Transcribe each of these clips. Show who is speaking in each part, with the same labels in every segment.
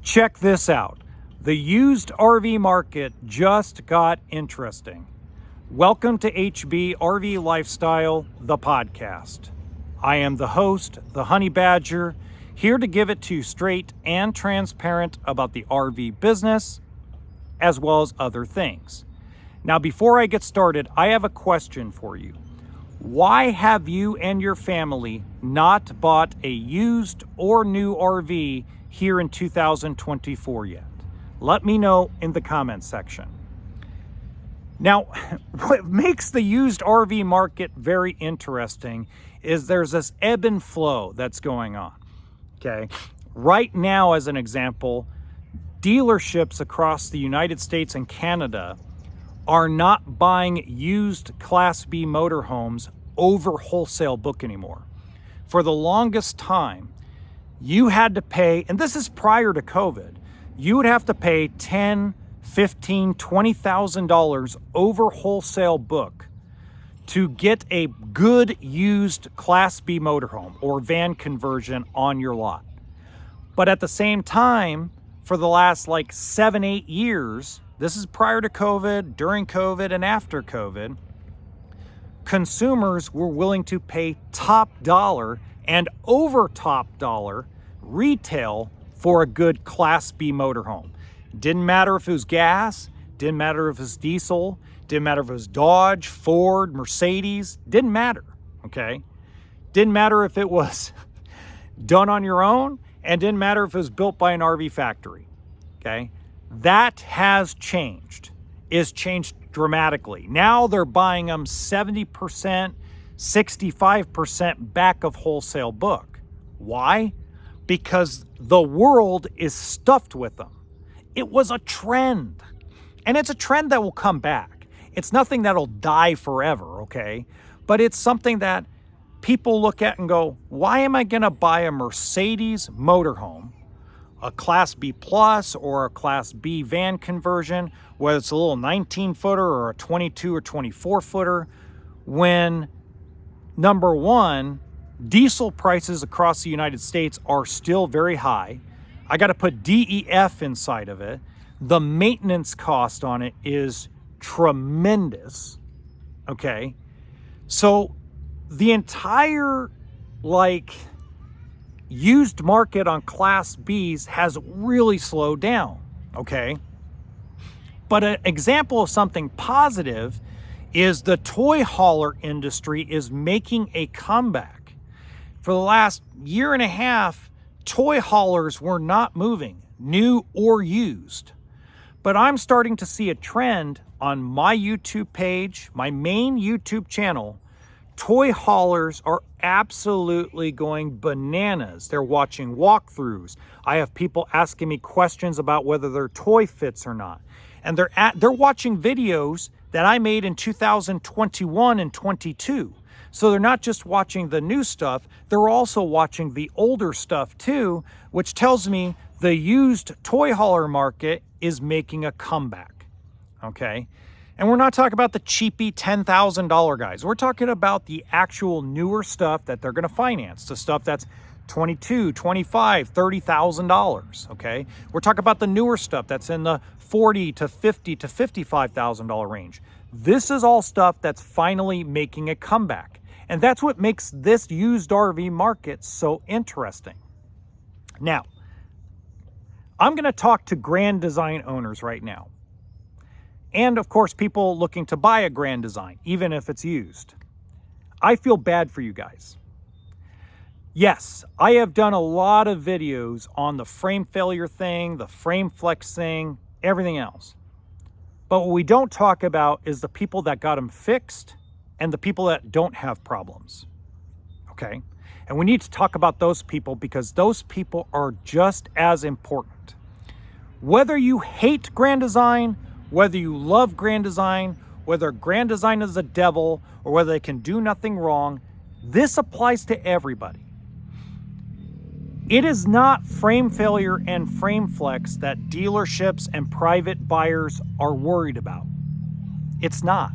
Speaker 1: Check this out. The used RV market just got interesting. Welcome to hbrv Lifestyle, the podcast. I am the host, the Honey Badger, here to give it to you straight and transparent about the RV business, as well as other things. Now, before I get started, I have a question for you. Why have you and your family not bought a used or new RV here in 2024 yet? Let me know in the comments section. Now, what makes the used RV market very interesting is there's this ebb and flow that's going on, okay? Right now, as an example, dealerships across the United States and Canada are not buying used Class B motorhomes over wholesale book anymore. For the longest time, you had to pay, and this is prior to COVID, you would have to pay $10,000, $15,000, $20,000 over wholesale book to get a good used Class B motorhome or van conversion on your lot. But at the same time, for the last 7-8 years, this is prior to COVID, during COVID, and after COVID, consumers were willing to pay top dollar and over top dollar retail for a good Class B motorhome. Didn't matter if it was gas, didn't matter if it was diesel, didn't matter if it was Dodge, Ford, Mercedes, didn't matter, okay? Didn't matter if it was done on your own, and didn't matter if it was built by an RV factory, okay? That has changed. It's changed dramatically. Now they're buying them 70%, 65% back of wholesale book. Why? Because the world is stuffed with them. It was a trend, and it's a trend that will come back. It's nothing that'll die forever, okay? But it's something that people look at and go, why am I gonna buy a Mercedes motorhome, a Class B plus or a Class B van conversion, whether it's a little 19-footer or a 22 or 24-footer, when, number one, diesel prices across the United States are still very high. I got to put DEF inside of it. The maintenance cost on it is tremendous, okay? So the entire, used market on Class Bs has really slowed down, okay? But an example of something positive is the toy hauler industry is making a comeback. For the last year and a half, toy haulers were not moving, new or used. But I'm starting to see a trend on my YouTube page, my main YouTube channel. Toy haulers are absolutely going bananas. They're watching walkthroughs. I have people asking me questions about whether their toy fits or not. And they're watching videos that I made in 2021 and 22. So they're not just watching the new stuff, they're also watching the older stuff too, which tells me the used toy hauler market is making a comeback, okay? And we're not talking about the cheapy $10,000 guys. We're talking about the actual newer stuff that they're gonna finance, the stuff that's $22,000, $25,000, $30,000, okay? We're talking about the newer stuff that's in the $40,000 to $50,000 to $55,000 range. This is all stuff that's finally making a comeback. And that's what makes this used RV market so interesting. Now, I'm going to talk to Grand Design owners right now. And of course, people looking to buy a Grand Design, even if it's used. I feel bad for you guys. Yes, I have done a lot of videos on the frame failure thing, the frame flex thing, everything else. But what we don't talk about is the people that got them fixed and the people that don't have problems, okay? And we need to talk about those people because those people are just as important. Whether you hate Grand Design, whether you love Grand Design, whether Grand Design is the devil, or whether they can do nothing wrong, this applies to everybody. It is not frame failure and frame flex that dealerships and private buyers are worried about. It's not,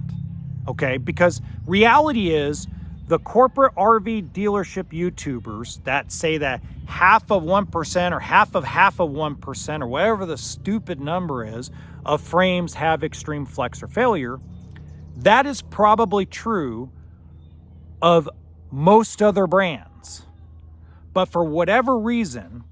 Speaker 1: okay? Because reality is the corporate RV dealership YouTubers that say that, half of 1% or half of 1% or whatever the stupid number is of frames have extreme flex or failure. That is probably true of most other brands. But for whatever reason,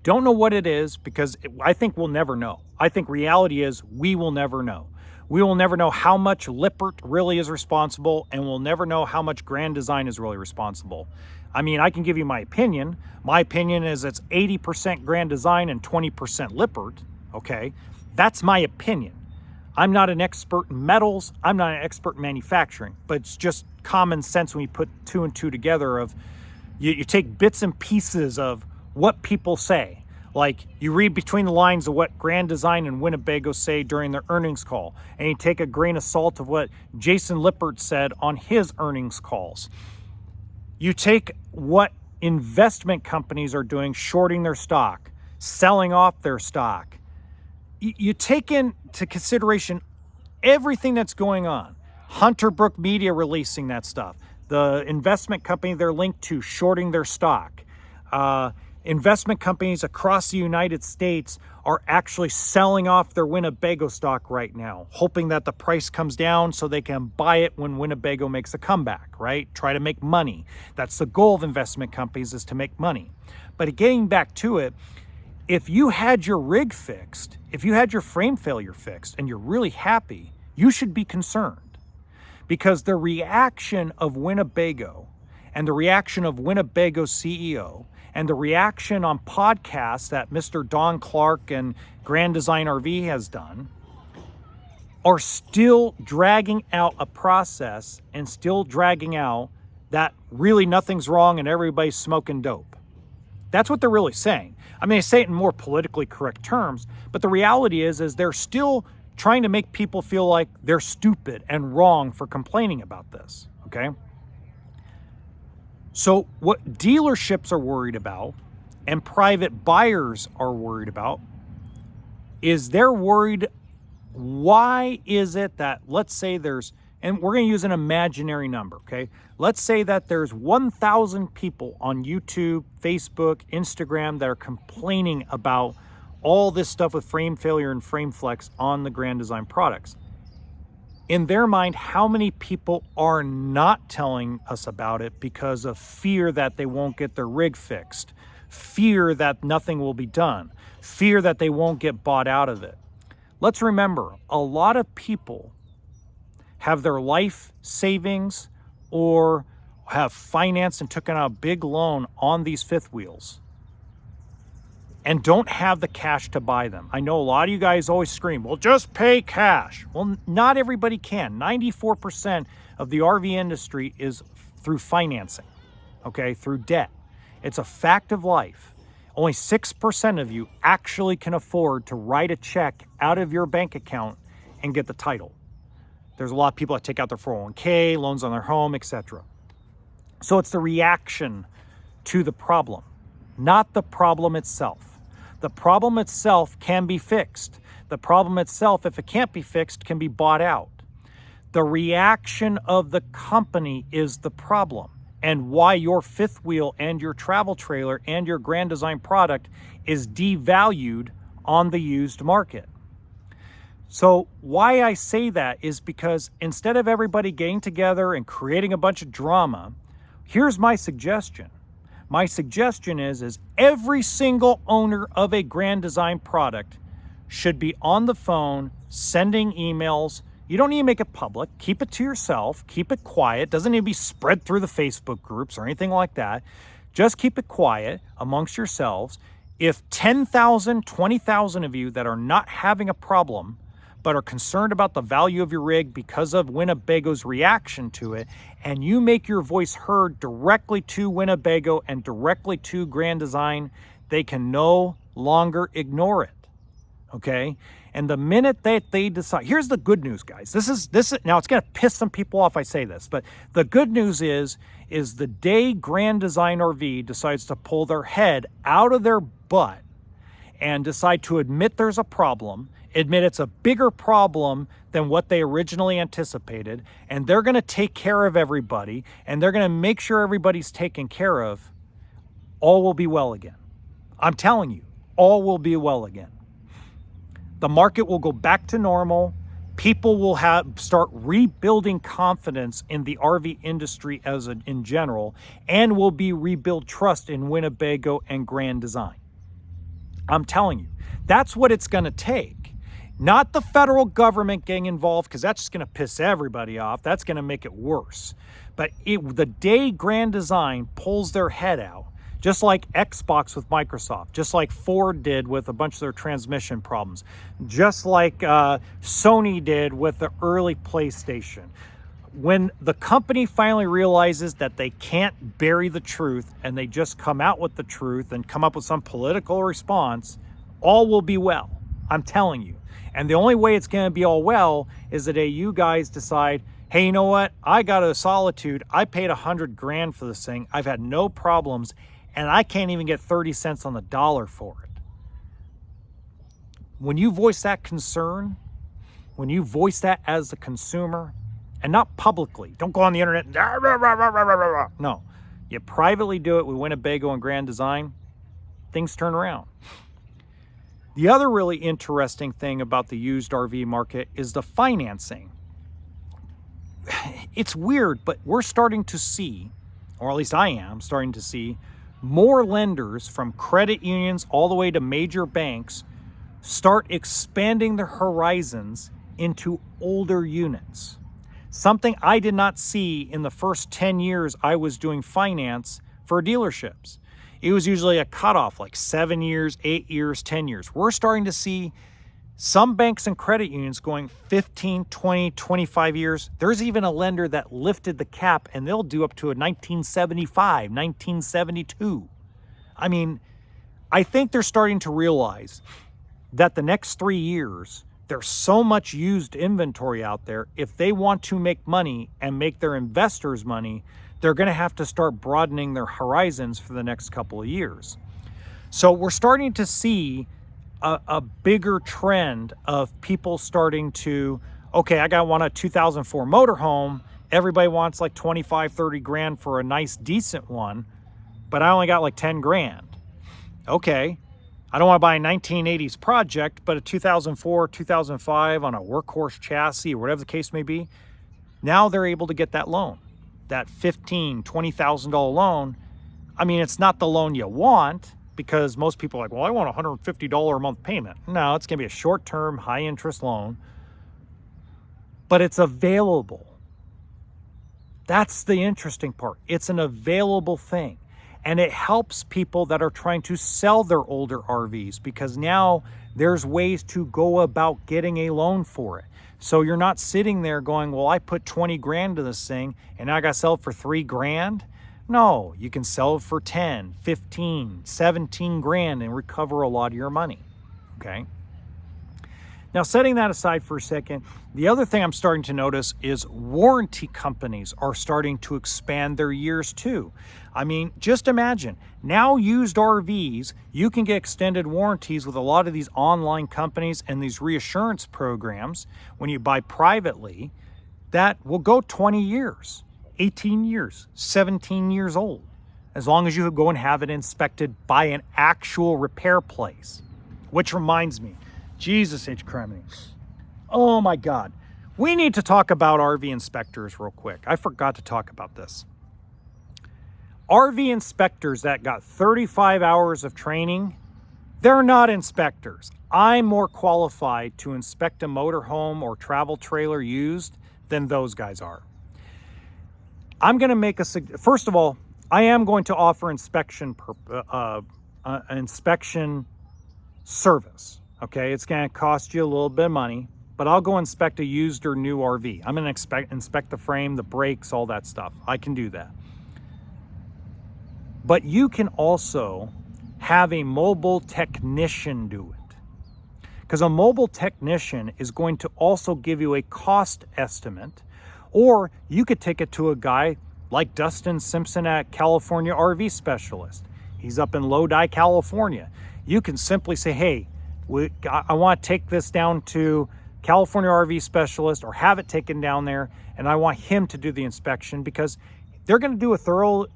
Speaker 1: don't know what it is, because I think we'll never know. I think reality is we will never know. We will never know how much Lippert really is responsible, and we'll never know how much Grand Design is really responsible. I mean, I can give you my opinion. My opinion is it's 80% Grand Design and 20% Lippert, okay? That's my opinion. I'm not an expert in metals. I'm not an expert in manufacturing, but it's just common sense when you put two and two together of you take bits and pieces of what people say. Like, you read between the lines of what Grand Design and Winnebago say during their earnings call, and you take a grain of salt of what Jason Lippert said on his earnings calls. You take what investment companies are doing, shorting their stock, selling off their stock. You take into consideration everything that's going on. Hunter Brook Media releasing that stuff. The investment company they're linked to shorting their stock. Investment companies across the United States are actually selling off their Winnebago stock right now, hoping that the price comes down so they can buy it when Winnebago makes a comeback, right? Try to make money. That's the goal of investment companies, is to make money. But getting back to it, if you had your rig fixed, if you had your frame failure fixed and you're really happy, you should be concerned, because the reaction of Winnebago and the reaction of Winnebago's CEO and the reaction on podcasts that Mr. Don Clark and Grand Design RV has done are still dragging out a process and still dragging out that really nothing's wrong and everybody's smoking dope. That's what they're really saying. I mean, they say it in more politically correct terms, but the reality is they're still trying to make people feel like they're stupid and wrong for complaining about this, okay? So what dealerships are worried about and private buyers are worried about is they're worried, why is it that, let's say there's, and we're going to use an imaginary number, okay? Let's say that there's 1,000 people on YouTube, Facebook, Instagram that are complaining about all this stuff with frame failure and frame flex on the Grand Design products. In their mind, how many people are not telling us about it because of fear that they won't get their rig fixed, fear that nothing will be done, fear that they won't get bought out of it? Let's remember, a lot of people have their life savings or have financed and taken out a big loan on these fifth wheels and don't have the cash to buy them. I know a lot of you guys always scream, well, just pay cash. Well, not everybody can. 94% of the RV industry is through financing, okay, through debt. It's a fact of life. Only 6% of you actually can afford to write a check out of your bank account and get the title. There's a lot of people that take out their 401k, loans on their home, etc. So it's the reaction to the problem, not the problem itself. The problem itself can be fixed. The problem itself, if it can't be fixed, can be bought out. The reaction of the company is the problem, and why your fifth wheel and your travel trailer and your Grand Design product is devalued on the used market. So why I say that is because instead of everybody getting together and creating a bunch of drama, here's my suggestion. My suggestion is every single owner of a Grand Design product should be on the phone, sending emails. You don't need to make it public. Keep it to yourself. Keep it quiet. Doesn't need to be spread through the Facebook groups or anything like that. Just keep it quiet amongst yourselves. If 10,000, 20,000 of you that are not having a problem but are concerned about the value of your rig because of Winnebago's reaction to it, and you make your voice heard directly to Winnebago and directly to Grand Design, they can no longer ignore it, okay? And the minute that they decide, here's the good news, guys. This is now it's gonna piss some people off I say this, but the good news is the day Grand Design RV decides to pull their head out of their butt and decide to admit there's a problem, admit it's a bigger problem than what they originally anticipated, and they're going to take care of everybody, and they're going to make sure everybody's taken care of, all will be well again. I'm telling you, all will be well again. The market will go back to normal. People will start rebuilding confidence in the RV industry in general, and will rebuild trust in Winnebago and Grand Design. I'm telling you, that's what it's going to take. Not the federal government getting involved, because that's just going to piss everybody off. That's going to make it worse. But the day Grand Design pulls their head out, just like Xbox with Microsoft, just like Ford did with a bunch of their transmission problems, just like Sony did with the early PlayStation. When the company finally realizes that they can't bury the truth and they just come out with the truth and come up with some political response, all will be well. I'm telling you. And the only way it's going to be all well is the day you guys decide, hey, you know what? I got a Solitude. I paid $100,000 for this thing. I've had no problems. And I can't even get 30 cents on the dollar for it. When you voice that concern, when you voice that as a consumer, and not publicly, don't go on the internet, no, you privately do it with Winnebago and Grand Design, things turn around. The other really interesting thing about the used RV market is the financing. It's weird, but we're starting to see, or at least I am starting to see, more lenders from credit unions all the way to major banks start expanding their horizons into older units. Something I did not see in the first 10 years I was doing finance for dealerships. It was usually a cutoff, like 7 years, 8 years, 10 years. We're starting to see some banks and credit unions going 15, 20, 25 years. There's even a lender that lifted the cap and they'll do up to a 1975, 1972. I mean, I think they're starting to realize that the next 3 years, there's so much used inventory out there. If they want to make money and make their investors money, they're going to have to start broadening their horizons for the next couple of years. So we're starting to see a bigger trend of people starting to, okay, I want a 2004 motorhome. Everybody wants like 25, 30 grand for a nice, decent one, but I only got like 10 grand. Okay, I don't want to buy a 1980s project, but a 2004, 2005 on a workhorse chassis or whatever the case may be. Now they're able to get that loan, that $15,000, $20,000 loan. I mean, it's not the loan you want, because most people are like, well, I want a $150 a month payment. No, it's going to be a short-term, high-interest loan. But it's available. That's the interesting part. It's an available thing. And it helps people that are trying to sell their older RVs, because now there's ways to go about getting a loan for it. So you're not sitting there going, well, I put 20 grand to this thing and now I got to sell it for 3 grand. No, you can sell it for 10, 15, 17 grand and recover a lot of your money, okay? Now, setting that aside for a second, the other thing I'm starting to notice is warranty companies are starting to expand their years too. I mean, just imagine, now used RVs, you can get extended warranties with a lot of these online companies and these reassurance programs when you buy privately that will go 20 years. 18 years, 17 years old, as long as you go and have it inspected by an actual repair place. Which reminds me, Jesus H. Criminy. Oh my God. We need to talk about RV inspectors real quick. I forgot to talk about this. RV inspectors that got 35 hours of training, they're not inspectors. I'm more qualified to inspect a motorhome or travel trailer used than those guys are. I'm going to make first of all, I am going to offer inspection service. Okay, it's going to cost you a little bit of money, but I'll go inspect a used or new RV. I'm going to inspect the frame, the brakes, all that stuff. I can do that. But you can also have a mobile technician do it, because a mobile technician is going to also give you a cost estimate. Or you could take it to a guy like Dustin Simpson at California RV Specialist. He's up in Lodi, California. You can simply say, hey, I want to take this down to California RV Specialist, or have it taken down there, and I want him to do the inspection, because they're going to do a thorough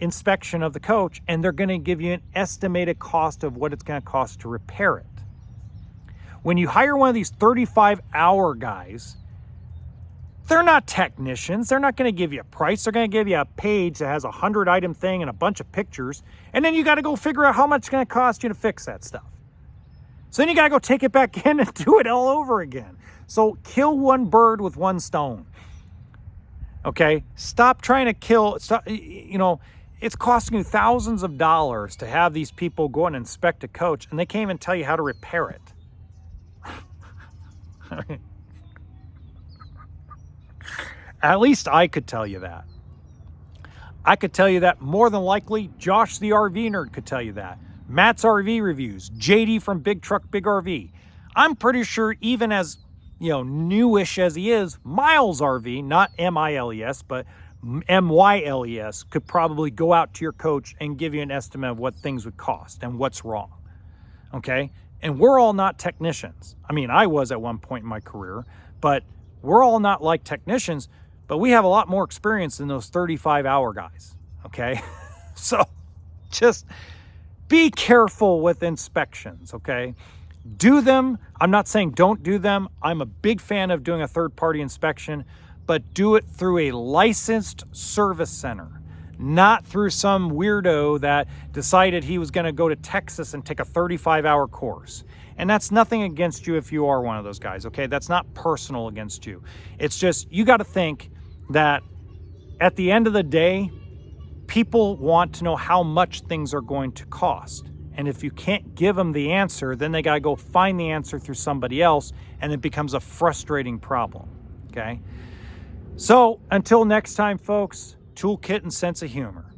Speaker 1: inspection of the coach, and they're going to give you an estimated cost of what it's going to cost to repair it. When you hire one of these 35-hour guys, they're not technicians. They're not going to give you a price. They're going to give you a page that has a 100-item thing and a bunch of pictures, and then you got to go figure out how much it's going to cost you to fix that stuff. So then you got to go take it back in and do it all over again. So kill one bird with one stone. Okay? Stop trying to kill, it's costing you thousands of dollars to have these people go and inspect a coach, and they can't even tell you how to repair it. At least I could tell you that. I could tell you that. More than likely, Josh the RV nerd could tell you that. Matt's RV reviews, JD from Big Truck Big RV. I'm pretty sure even as, newish as he is, Miles RV, not M-I-L-E-S, but M-Y-L-E-S, could probably go out to your coach and give you an estimate of what things would cost and what's wrong. Okay? And we're all not technicians. I mean, I was at one point in my career, but we're all not like technicians, but we have a lot more experience than those 35-hour guys. Okay? So just be careful with inspections, okay? Do them. I'm not saying don't do them. I'm a big fan of doing a third-party inspection, but do it through a licensed service center, not through some weirdo that decided he was going to go to Texas and take a 35-hour course. And that's nothing against you if you are one of those guys, okay? That's not personal against you. It's just, you got to think that at the end of the day, people want to know how much things are going to cost. And if you can't give them the answer, then they got to go find the answer through somebody else, and it becomes a frustrating problem, okay? So until next time, folks, toolkit and sense of humor.